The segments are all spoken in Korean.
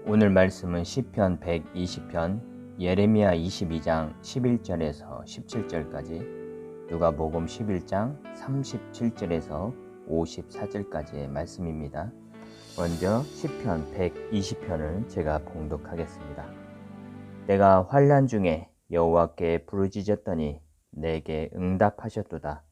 오늘 말씀은 시편 120편, 예레미야 22장 11절에서 17절까지, 누가복음 11장 37절에서 54절까지의 말씀입니다. 먼저 시편 120편을 제가 봉독하겠습니다. 내가 환난 중에 여호와께 부르짖었더니 내게 응답하셨도다.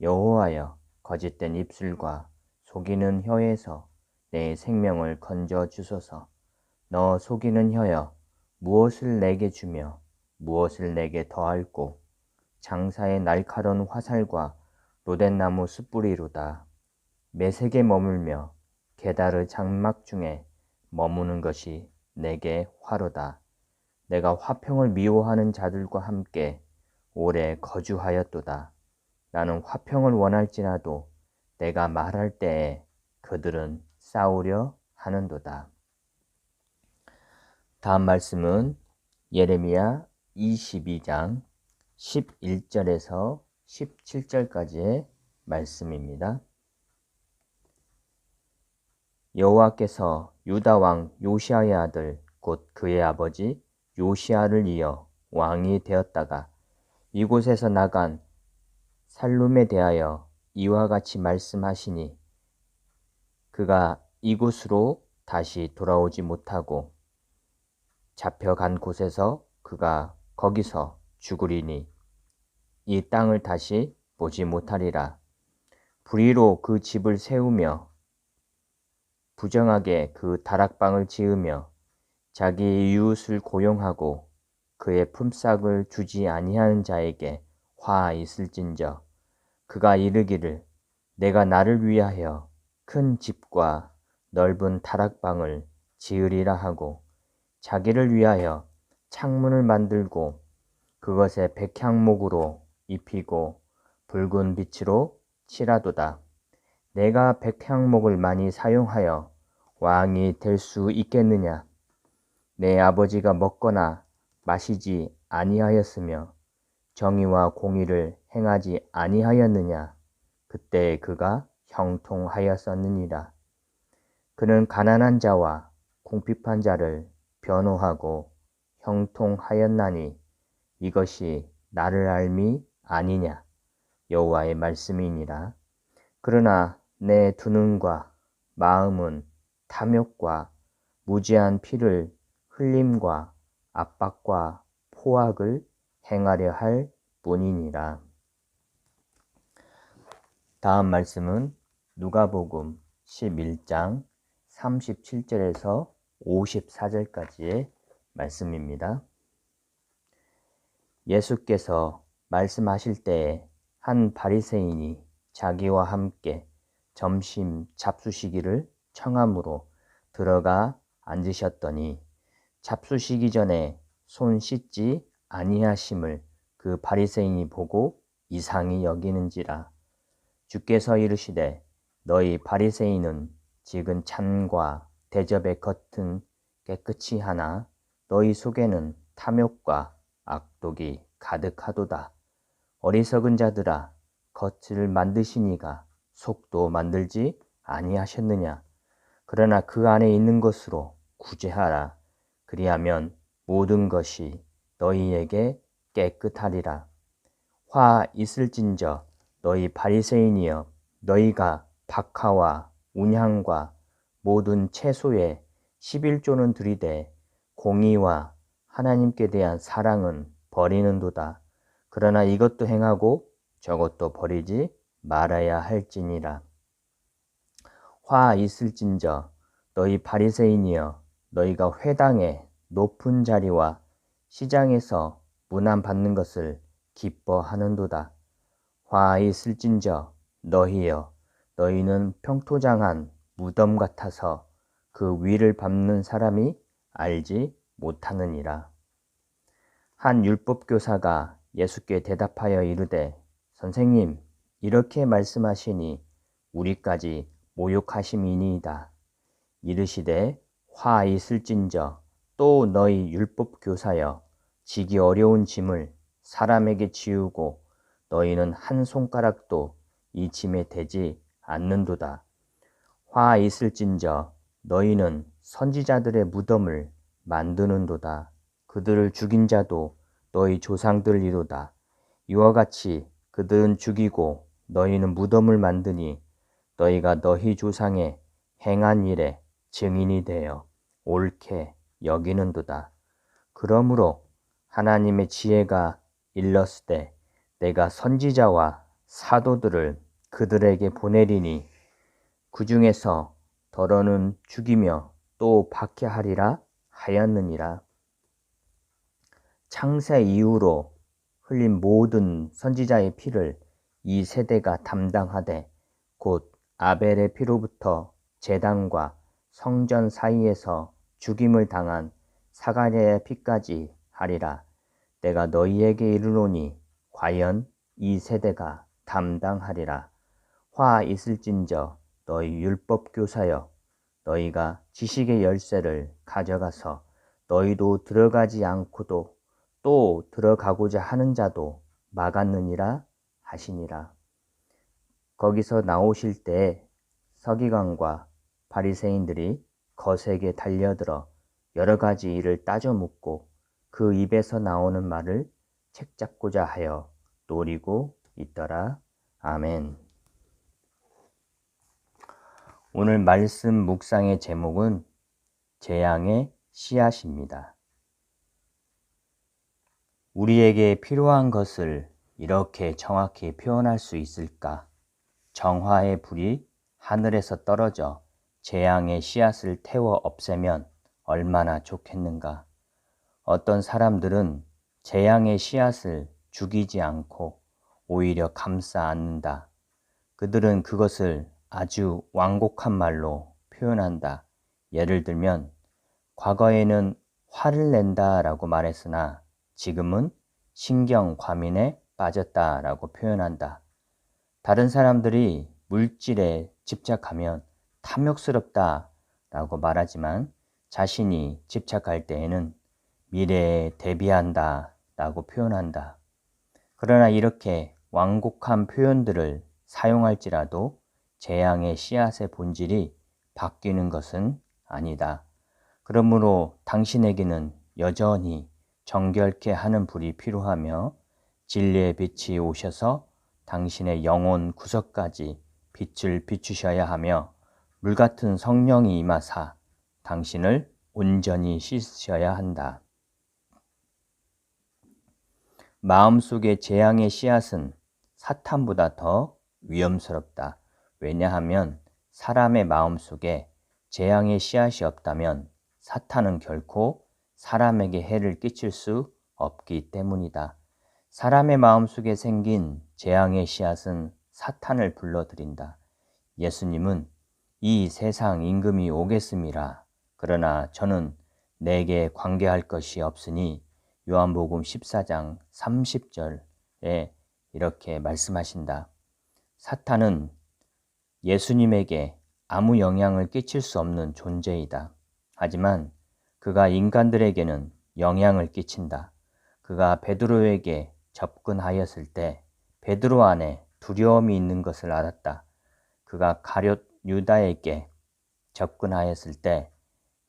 여호와여, 거짓된 입술과 속이는 혀에서 내 생명을 건져 주소서. 너 속이는 혀여, 무엇을 내게 주며 무엇을 내게 더할꼬. 장사의 날카로운 화살과 로덴나무 숯불이로다. 매색에 머물며 게다르 장막 중에 머무는 것이 내게 화로다. 내가 화평을 미워하는 자들과 함께 오래 거주하였도다. 나는 화평을 원할지라도 내가 말할 때에 그들은 싸우려 하는도다. 다음 말씀은 예레미야 22장 11절에서 17절까지의 말씀입니다. 여호와께서 유다 왕 요시아의 아들 곧 그의 아버지 요시아를 이어 왕이 되었다가 이곳에서 나간 살룸에 대하여 이와 같이 말씀하시니, 그가 이곳으로 다시 돌아오지 못하고 잡혀간 곳에서 그가 거기서 죽으리니 이 땅을 다시 보지 못하리라. 불의로 그 집을 세우며 부정하게 그 다락방을 지으며 자기 이웃을 고용하고 그의 품삯을 주지 아니하는 자에게 화 있을진저, 그가 이르기를 내가 나를 위하여 큰 집과 넓은 다락방을 지으리라 하고 자기를 위하여 창문을 만들고 그것에 백향목으로 입히고 붉은 빛으로 칠하도다. 내가 백향목을 많이 사용하여 왕이 될 수 있겠느냐? 내 아버지가 먹거나 마시지 아니하였으며 정의와 공의를 행하지 아니하였느냐? 그때 그가 형통하였었느니라. 그는 가난한 자와 궁핍한 자를 변호하고 형통하였나니 이것이 나를 알미 아니냐? 여호와의 말씀이니라. 그러나 내 두 눈과 마음은 탐욕과 무지한 피를 흘림과 압박과 포악을 행하려 할 뿐이니라. 다음 말씀은 누가복음 11장 37절에서 54절까지의 말씀입니다. 예수께서 말씀하실 때에 한 바리새인이 자기와 함께 점심 잡수시기를 청함으로 들어가 앉으셨더니 잡수시기 전에 손 씻지 아니하심을 그 바리새인이 보고 이상히 여기는지라. 주께서 이르시되 너희 바리새인은 지금 잔과 대접의 겉은 깨끗이 하나 너희 속에는 탐욕과 악독이 가득하도다. 어리석은 자들아, 겉을 만드시니가 속도 만들지 아니하셨느냐? 그러나 그 안에 있는 것으로 구제하라. 그리하면 모든 것이 너희에게 깨끗하리라. 화 있을진저 너희 바리새인이여, 너희가 박하와 운향과 모든 채소에 11조는 들이되 공의와 하나님께 대한 사랑은 버리는도다. 그러나 이것도 행하고 저것도 버리지 말아야 할지니라. 화 있을진저 너희 바리새인이여, 너희가 회당의 높은 자리와 시장에서 문안 받는 것을 기뻐하는도다. 화 있을진저 너희여, 너희는 평토장한 무덤 같아서 그 위를 밟는 사람이 알지 못하느니라. 한 율법교사가 예수께 대답하여 이르되, 선생님, 이렇게 말씀하시니 우리까지 모욕하심이니이다. 이르시되 화 있을진저 또 너희 율법교사여, 지기 어려운 짐을 사람에게 지우고 너희는 한 손가락도 이 짐에 대지 않는도다. 화 있을진저 너희는 선지자들의 무덤을 만드는도다. 그들을 죽인 자도 너희 조상들이로다. 이와 같이 그들은 죽이고 너희는 무덤을 만드니 너희가 너희 조상의 행한 일에 증인이 되어 옳게 여기는도다. 그러므로 하나님의 지혜가 일렀으되 내가 선지자와 사도들을 그들에게 보내리니 그 중에서 더러는 죽이며 또 박해하리라 하였느니라. 창세 이후로 흘린 모든 선지자의 피를 이 세대가 담당하되 곧 아벨의 피로부터 제단과 성전 사이에서 죽임을 당한 사가랴의 피까지 하리라. 내가 너희에게 이르노니 과연 이 세대가 담당하리라. 화 있을진저 너희 율법 교사여, 너희가 지식의 열쇠를 가져가서 너희도 들어가지 않고도 또 들어가고자 하는 자도 막았느니라 하시니라. 거기서 나오실 때에 서기관과 바리새인들이 거세게 달려들어 여러 가지 일을 따져 묻고 그 입에서 나오는 말을 책잡고자 하여 노리고 있더라. 아멘. 오늘 말씀 묵상의 제목은 재앙의 씨앗입니다. 우리에게 필요한 것을 이렇게 정확히 표현할 수 있을까? 정화의 불이 하늘에서 떨어져 재앙의 씨앗을 태워 없애면 얼마나 좋겠는가? 어떤 사람들은 재앙의 씨앗을 죽이지 않고 오히려 감싸 안는다. 그들은 그것을 아주 완곡한 말로 표현한다. 예를 들면 과거에는 화를 낸다라고 말했으나 지금은 신경 과민에 빠졌다라고 표현한다. 다른 사람들이 물질에 집착하면 탐욕스럽다라고 말하지만 자신이 집착할 때에는 미래에 대비한다라고 표현한다. 그러나 이렇게 완곡한 표현들을 사용할지라도 재앙의 씨앗의 본질이 바뀌는 것은 아니다. 그러므로 당신에게는 여전히 정결케 하는 불이 필요하며 진리의 빛이 오셔서 당신의 영혼 구석까지 빛을 비추셔야 하며 물같은 성령이 임하사 당신을 온전히 씻으셔야 한다. 마음속의 재앙의 씨앗은 사탄보다 더 위험스럽다. 왜냐하면 사람의 마음속에 재앙의 씨앗이 없다면 사탄은 결코 사람에게 해를 끼칠 수 없기 때문이다. 사람의 마음속에 생긴 재앙의 씨앗은 사탄을 불러들인다. 예수님은 이 세상 임금이 오겠음이라. 그러나 저는 내게 관계할 것이 없으니 요한복음 14장 30절에 이렇게 말씀하신다. 사탄은 예수님에게 아무 영향을 끼칠 수 없는 존재이다. 하지만 그가 인간들에게는 영향을 끼친다. 그가 베드로에게 접근하였을 때 베드로 안에 두려움이 있는 것을 알았다. 그가 가룟 유다에게 접근하였을 때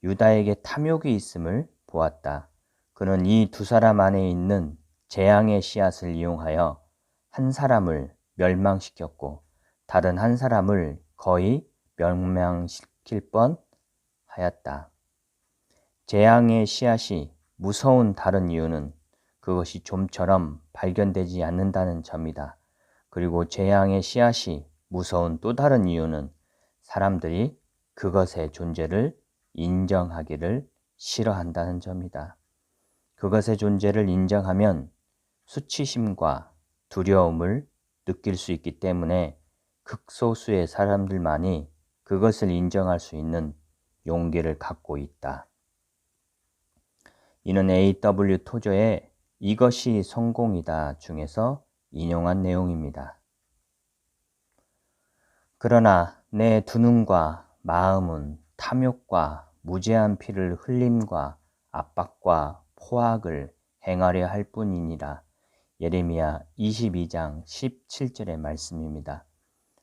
유다에게 탐욕이 있음을 보았다. 그는 이 두 사람 안에 있는 재앙의 씨앗을 이용하여 한 사람을 멸망시켰고 다른 한 사람을 거의 멸망시킬 뻔하였다. 재앙의 씨앗이 무서운 다른 이유는 그것이 좀처럼 발견되지 않는다는 점이다. 그리고 재앙의 씨앗이 무서운 또 다른 이유는 사람들이 그것의 존재를 인정하기를 싫어한다는 점이다. 그것의 존재를 인정하면 수치심과 두려움을 느낄 수 있기 때문에 극소수의 사람들만이 그것을 인정할 수 있는 용기를 갖고 있다. 이는 A.W. 토저의 이것이 성공이다 중에서 인용한 내용입니다. 그러나 내 두 눈과 마음은 탐욕과 무제한 피를 흘림과 압박과 포악을 행하려 할 뿐이니라. 예레미야 22장 17절의 말씀입니다.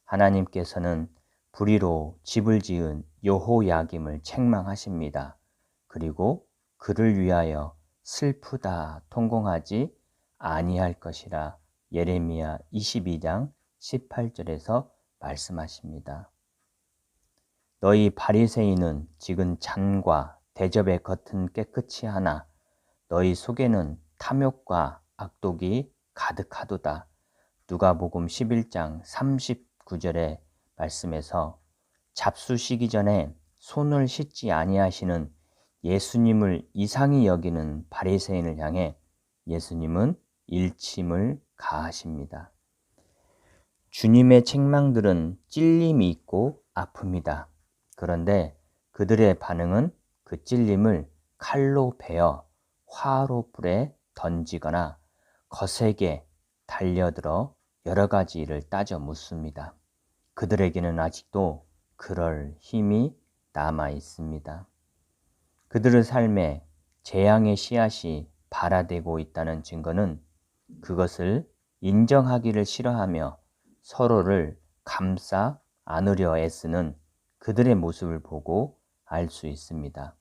하나님께서는 불의로 집을 지은 여호야김을 책망하십니다. 그리고 그를 위하여 슬프다 통공하지 아니할 것이라 예레미야 22장 18절에서 말씀하십니다. 너희 바리새인은 지금 잔과 대접의 겉은 깨끗이 하나 너희 속에는 탐욕과 악독이 가득하도다. 누가복음 11장 39절의 말씀에서 잡수시기 전에 손을 씻지 아니하시는 예수님을 이상히 여기는 바리새인을 향해 예수님은 일침을 가하십니다. 주님의 책망들은 찔림이 있고 아픕니다. 그런데 그들의 반응은 그 찔림을 칼로 베어 화로 불에 던지거나 거세게 달려들어 여러 가지 일을 따져 묻습니다. 그들에게는 아직도 그럴 힘이 남아 있습니다. 그들의 삶에 재앙의 씨앗이 발아되고 있다는 증거는 그것을 인정하기를 싫어하며 서로를 감싸 안으려 애쓰는 그들의 모습을 보고 알 수 있습니다.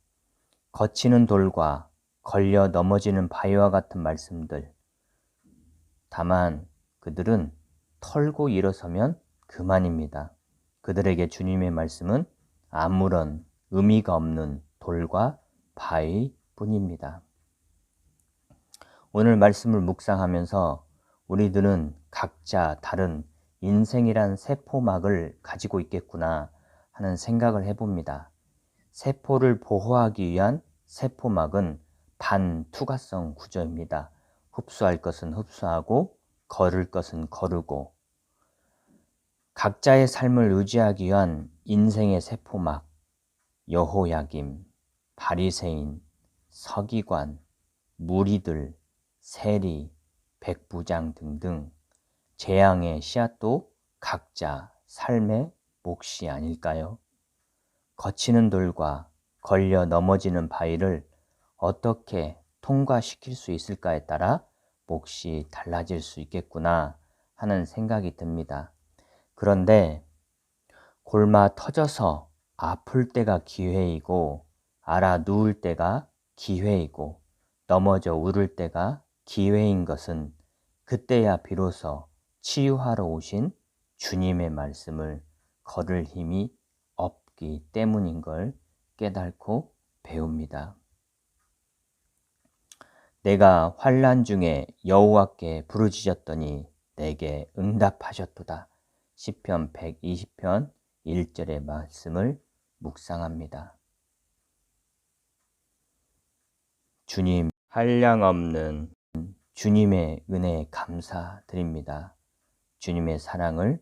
거치는 돌과 걸려 넘어지는 바위와 같은 말씀들. 다만 그들은 털고 일어서면 그만입니다. 그들에게 주님의 말씀은 아무런 의미가 없는 돌과 바위뿐입니다. 오늘 말씀을 묵상하면서 우리들은 각자 다른 인생이란 세포막을 가지고 있겠구나 하는 생각을 해봅니다. 세포를 보호하기 위한 세포막은 반투과성 구조입니다. 흡수할 것은 흡수하고 거를 것은 거르고 각자의 삶을 유지하기 위한 인생의 세포막, 여호야김, 바리새인, 서기관, 무리들, 세리, 백부장 등등 재앙의 씨앗도 각자 삶의 몫이 아닐까요? 거치는 돌과 걸려 넘어지는 바위를 어떻게 통과시킬 수 있을까에 따라 몫이 달라질 수 있겠구나 하는 생각이 듭니다. 그런데 골마 터져서 아플 때가 기회이고 알아 누울 때가 기회이고 넘어져 울을 때가 기회인 것은 그때야 비로소 치유하러 오신 주님의 말씀을 걸을 힘이 없기 때문인 걸 깨닫고 배웁니다. 내가 환난 중에 여호와께 부르짖었더니 내게 응답하셨도다. 시편 120편 1절의 말씀을 묵상합니다. 주님, 한량없는 주님의 은혜에 감사드립니다. 주님의 사랑을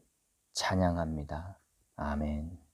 찬양합니다. 아멘.